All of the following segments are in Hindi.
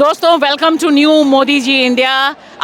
दोस्तों welcome to new Modi ji India.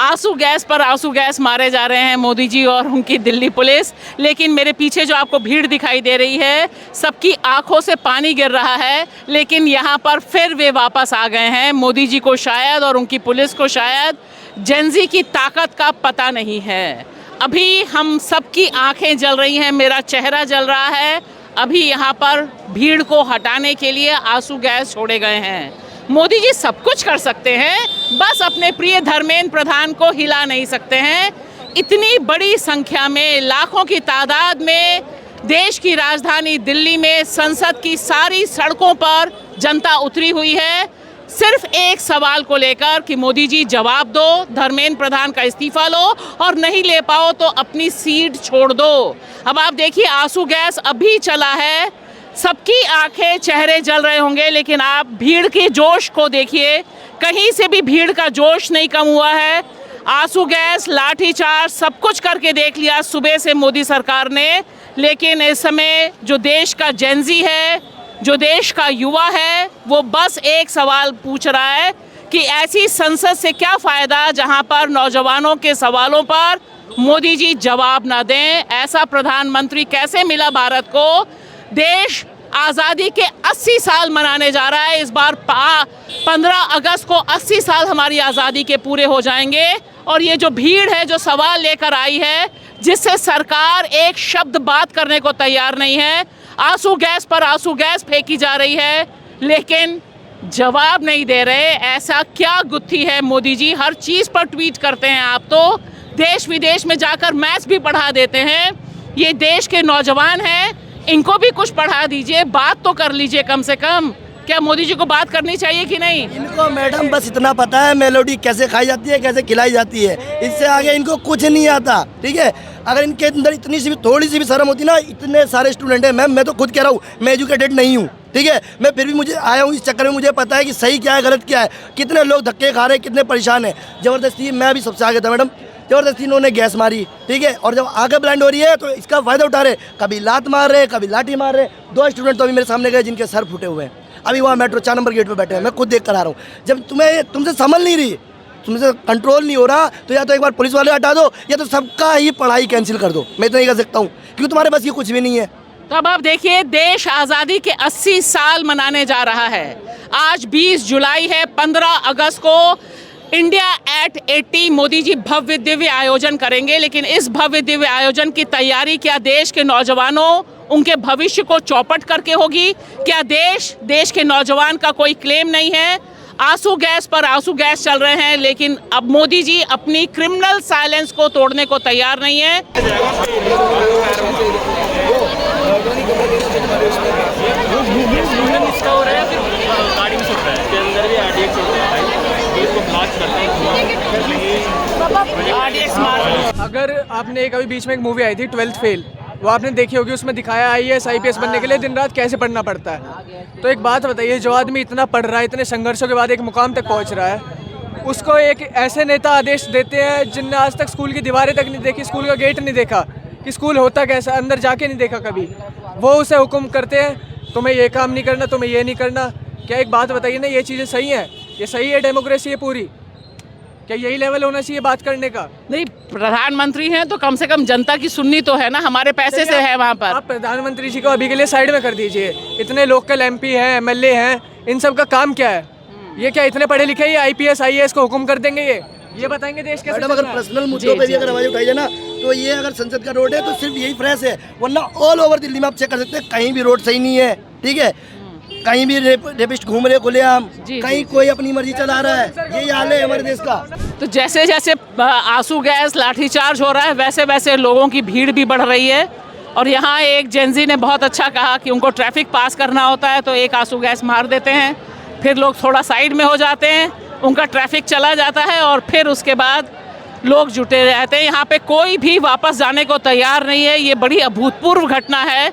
आंसू गैस पर आंसू गैस मारे जा रहे हैं मोदी जी और उनकी दिल्ली पुलिस। लेकिन मेरे पीछे जो आपको भीड़ दिखाई दे रही है, सबकी आंखों से पानी गिर रहा है। लेकिन यहाँ पर फिर वे वापस आ गए हैं। मोदी जी को शायद और उनकी पुलिस को शायद जेनजी की ताकत का पता नहीं है। अभी हम सबकी आंखें जल रही हैं, मेरा चेहरा जल रहा है। अभी यहाँ पर भीड़ को हटाने के लिए आंसू गैस छोड़े गए हैं। मोदी जी सब कुछ कर सकते हैं, बस अपने प्रिय धर्मेंद्र प्रधान को हिला नहीं सकते हैं। इतनी बड़ी संख्या में, लाखों की तादाद में देश की राजधानी दिल्ली में संसद की सारी सड़कों पर जनता उतरी हुई है, सिर्फ एक सवाल को लेकर कि मोदी जी जवाब दो, धर्मेंद्र प्रधान का इस्तीफा लो, और नहीं ले पाओ तो अपनी सीट छोड़ दो। अब आप देखिए, आंसू गैस अभी चला है, सबकी आंखें, चेहरे जल रहे होंगे। लेकिन आप भीड़ के जोश को देखिए, कहीं से भी भीड़ का जोश नहीं कम हुआ है। आंसू गैस, लाठीचार्ज, सब कुछ करके देख लिया सुबह से मोदी सरकार ने। लेकिन इस समय जो देश का जेनजी है, जो देश का युवा है, वो बस एक सवाल पूछ रहा है कि ऐसी संसद से क्या फ़ायदा जहां पर नौजवानों के सवालों पर मोदी जी जवाब ना दें। ऐसा प्रधानमंत्री कैसे मिला भारत को? देश आज़ादी के 80 साल मनाने जा रहा है। इस बार 15 अगस्त को 80 साल हमारी आज़ादी के पूरे हो जाएंगे। और ये जो भीड़ है, जो सवाल लेकर आई है, जिससे सरकार एक शब्द बात करने को तैयार नहीं है, आंसू गैस पर आंसू गैस फेंकी जा रही है, लेकिन जवाब नहीं दे रहे। ऐसा क्या गुत्थी है मोदी जी? हर चीज़ पर ट्वीट करते हैं आप, तो देश विदेश में जाकर मैथ्स भी पढ़ा देते हैं। ये देश के नौजवान हैं, इनको भी कुछ पढ़ा दीजिए, बात तो कर लीजिए कम से कम। क्या मोदी जी को बात करनी चाहिए कि नहीं? इनको मैडम बस इतना पता है मेलोडी कैसे खाई जाती है, कैसे खिलाई जाती है, इससे आगे इनको कुछ नहीं आता। ठीक है, अगर इनके अंदर इतनी सी भी, थोड़ी सी भी शर्म होती ना, इतने सारे स्टूडेंट हैं मैम, मैं तो खुद कह रहा हूँ मैं एजुकेटेड नहीं हूँ, ठीक है, मैं फिर भी मुझे आया हूँ इस चक्कर में, मुझे पता है कि सही क्या है गलत क्या है, कितने लोग धक्के खा रहे हैं, कितने परेशान हैं। ज़बरदस्ती मैं भी सबसे आगे था मैडम, ज़बरदस्ती इन्होंने गैस मारी, ठीक है, और जब आगे ब्लाइंड हो रही है तो इसका फ़ायदा उठा रहे, कभी लात मार रहे, कभी लाठी मार रहे। 2 स्टूडेंट तो अभी मेरे सामने गए जिनके सर फूटे हुए हैं, अभी वहाँ मेट्रो 4 नंबर गेट पे बैठे हैं, मैं खुद देख कर आ रहा हूँ। जब तुमसे संभल नहीं रही, तुमसे कंट्रोल नहीं हो रहा, तो या तो एक बार पुलिस वाले हटा दो, या तो सबका ही पढ़ाई कैंसिल कर दो। मैं तो नहीं कर सकता हूँ, क्योंकि तुम्हारे पास ये कुछ भी नहीं है। तो अब आप देखिए, देश आज़ादी के 80 साल मनाने जा रहा है। आज 20 जुलाई है, 15 अगस्त को इंडिया एट 80 मोदी जी भव्य दिव्य आयोजन करेंगे। लेकिन इस भव्य दिव्य आयोजन की तैयारी क्या देश के नौजवानों, उनके भविष्य को चौपट करके होगी? क्या देश के नौजवान का कोई क्लेम नहीं है? आंसू गैस पर आंसू गैस चल रहे हैं, लेकिन अब मोदी जी अपनी क्रिमिनल साइलेंस को तोड़ने को तैयार नहीं है। अगर आपने कभी बीच में एक मूवी आई थी 12th फेल, वो आपने देखी होगी, उसमें दिखाया IAS IPS बनने के लिए दिन रात कैसे पढ़ना पड़ता है। तो एक बात बताइए, जो आदमी इतना पढ़ रहा है, इतने संघर्षों के बाद एक मुकाम तक पहुंच रहा है, उसको एक ऐसे नेता आदेश देते हैं जिनने आज तक स्कूल की दीवारें तक नहीं देखी, स्कूल का गेट नहीं देखा कि स्कूल होता कैसा, अंदर जाके नहीं देखा कभी, वो उसे हुक्म करते हैं तुम्हें ये काम नहीं करना, तुम्हें ये नहीं करना। क्या एक बात बताइए ना, ये चीज़ें सही हैं? ये सही है डेमोक्रेसी है पूरी? क्या यही लेवल होना चाहिए बात करने का? नहीं, प्रधानमंत्री हैं तो कम से कम जनता की सुननी तो है ना, हमारे पैसे से है वहाँ पर। आप प्रधानमंत्री जी को अभी के लिए साइड में कर दीजिए। इतने लोकल MP हैं, MLA हैं, इन सब का काम क्या है? ये क्या इतने पढ़े लिखे ये IPS IAS को हुक्म कर देंगे? ये बताएंगे देश कैसे? मैडम अगर पर्सनल मुद्दों पे भी अगर आवाज उठाई जाए ना, तो ये अगर संसद का रोड है तो सिर्फ यही फ्रेश है, वरना ऑल ओवर दिल्ली में आप चेक कर सकते हैं, कहीं भी रोड सही नहीं है। ठीक है, कहीं भी रेपिस्ट घूम रहे खुलेआम, कहीं कोई अपनी मर्जी चला रहा है, यही हाल है हमारे देश का। तो जैसे जैसे आंसू गैस, लाठीचार्ज हो रहा है, वैसे वैसे लोगों की भीड़ भी बढ़ रही है। और यहाँ एक जेनजी ने बहुत अच्छा कहा कि उनको ट्रैफिक पास करना होता है तो एक आंसू गैस मार देते हैं, फिर लोग थोड़ा साइड में हो जाते हैं, उनका ट्रैफिक चला जाता है और फिर उसके बाद लोग जुटे रहते हैं। यहाँ पे कोई भी वापस जाने को तैयार नहीं है। ये बड़ी अभूतपूर्व घटना है।